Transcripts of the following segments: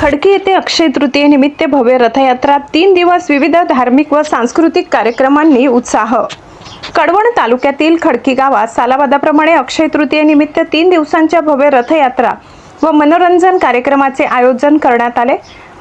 खडकी येथे अक्षय तृतीयेनिमित्त भव्य रथयात्रा 3 दिवस विविध धार्मिक व सांस्कृतिक कार्यक्रमांनी उत्साह। कडवण तालुक्यातील खडकी गावात सालाबादाप्रमाणे अक्षय तृतीयेनिमित्त 3 दिवसांच्या भव्य रथयात्रा व मनोरंजन कार्यक्रमाचे आयोजन करण्यात आले।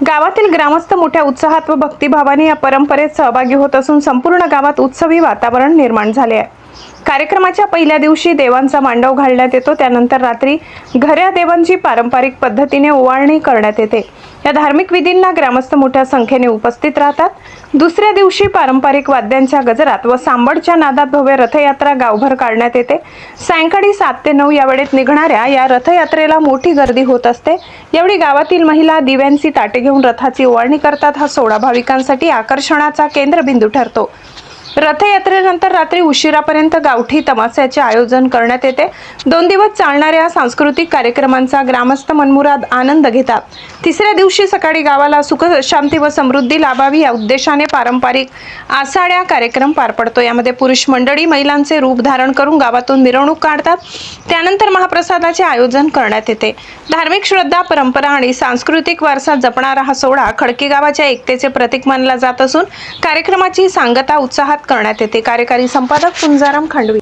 गावातील ग्रामस्थ मोठ्या उत्साहात व भक्तिभावाने या परंपरेत सहभागी होत असून संपूर्ण गावात उत्सवी वातावरण निर्माण झाले आहे। कार्यक्रमाच्या पहिल्या दिवशी देवांचा मांडव घालण्यात येतो, त्यानंतर रात्री घऱ्या देवांची पारंपरिक पद्धतीने ओवाळणी करण्यात येते। या धार्मिक विधींना ग्रामस्थ मोठ्या संख्येने उपस्थित राहतात। दुसऱ्या दिवशी पारंपरिक वाद्यांच्या गजरात व सांबडच्या नादात भव्य रथयात्रा गावभर काढण्यात येते। सायंकाळी 7 ते 9 या वेळेत निघणाऱ्या या रथयात्रेला मोठी गर्दी होत असते। यावेळी गावातील महिला दिव्यांची ताटे घेऊन रथाची ओवाळणी करतात। हा सोहळा भाविकांसाठी आकर्षणाचा केंद्रबिंदू ठरतो। रथयात्रेनंतर रात्री उशिरापर्यंत गावठी तमाशाचे आयोजन करण्यात येते। 2 दिवस चालणाऱ्या सांस्कृतिक कार्यक्रमांचा ग्रामस्थ मनमुराद आनंद घेतात। तिसऱ्या दिवशी सकाळी गावाला सुख शांती व समृद्धी लाभावी या उद्देशाने पारंपरिक आषाढ्या कार्यक्रम पार पडतो। यामध्ये पुरुष मंडळी महिलांचे रूप धारण करून गावातून मिरवणूक काढतात। त्यानंतर महाप्रसादाचे आयोजन करण्यात येते। धार्मिक श्रद्धा, परंपरा आणि सांस्कृतिक वारसा जपणारा हा सोहळा खडकी गावाच्या एकतेचे प्रतीक मानला जात असून कार्यक्रमाची सांगता उत्साहात करण्यात येते। कार्यकारी संपादक पुंजाराम खांडवी।